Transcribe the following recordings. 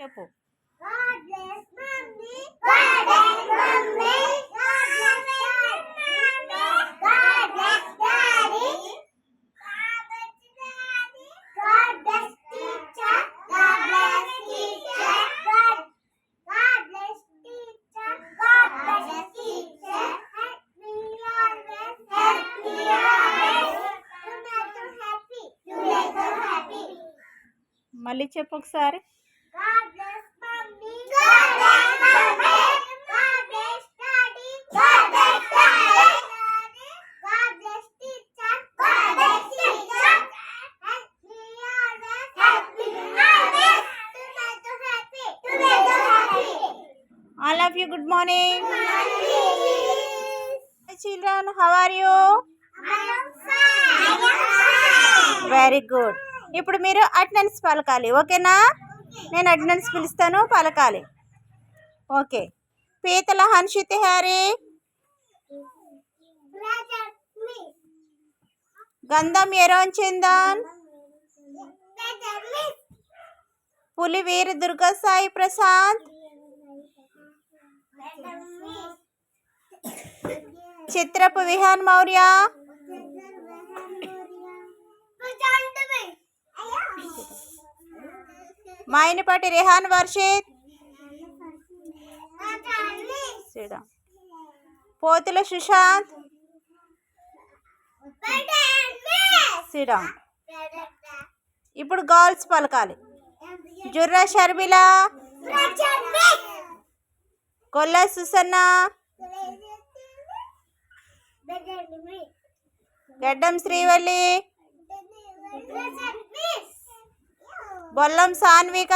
చెప్పు. God bless mommy. God bless mommy. God bless mommy. God bless daddy. God bless daddy. God bless teacher. God bless teacher. God bless teacher. God bless teacher. Help me always. Help me always. To make them happy. To make them happy. మళ్ళీ చెప్పు ఒకసారి. God bless mommy. God bless mommy. God bless daddy. God bless daddy. God bless teacher. God bless teacher. Help me always. Help me always. To make them happy. To make them happy. All of you, good morning. Good morning. Hi children, how are you? I am fine. I am fine. Very good. ఇప్పుడు మీరు attendance పలకాలి, ఓకేనా? నేను attendance పిలుస్తాను, పలకాలి. Okay. పీతల Hanshith Harry, Present me. గంధం Aaron Chandan, Present me. పులి వీర Durga Sai Prashanth, Present me. Chitrapu Vihaan Maurya, Present me. మైనపాటి Rehan Varshith, Present me. సిడా, పోతుల సుశాంత్, Present me. సిడా. ఇప్పుడు గర్ల్స్ పలకాలి. Jurra Sharmila, Present me. Kolla Susanna, Present me. Gaddam Srivalli, Present me. Bollam Sanvika,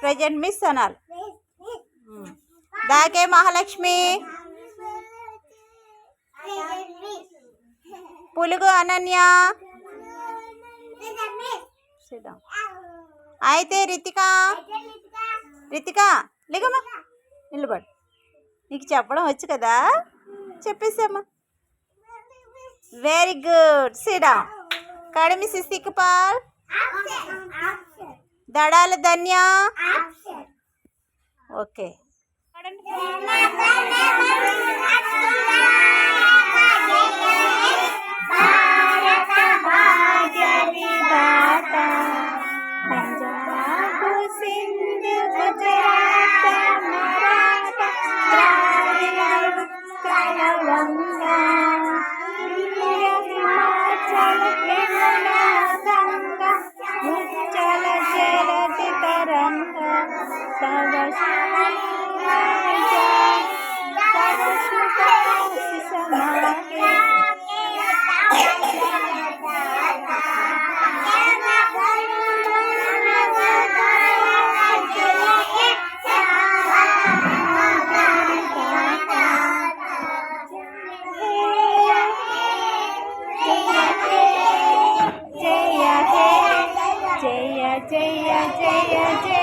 present miss అనాలి. Dake Mahalakshmi, Present me. పులుగు అనన్య, Present me. సిడా. అయితే రితిక, రితిక లేకమ్మా, నిలబడు. నీకు చెప్పడం వచ్చు కదా, చెప్పేసామ్మా. వెరీ గుడ్, సిడా. కడిమి సిసికపాల్, దడాల ధన్య, ఓకే. జయ జయ జయ జయ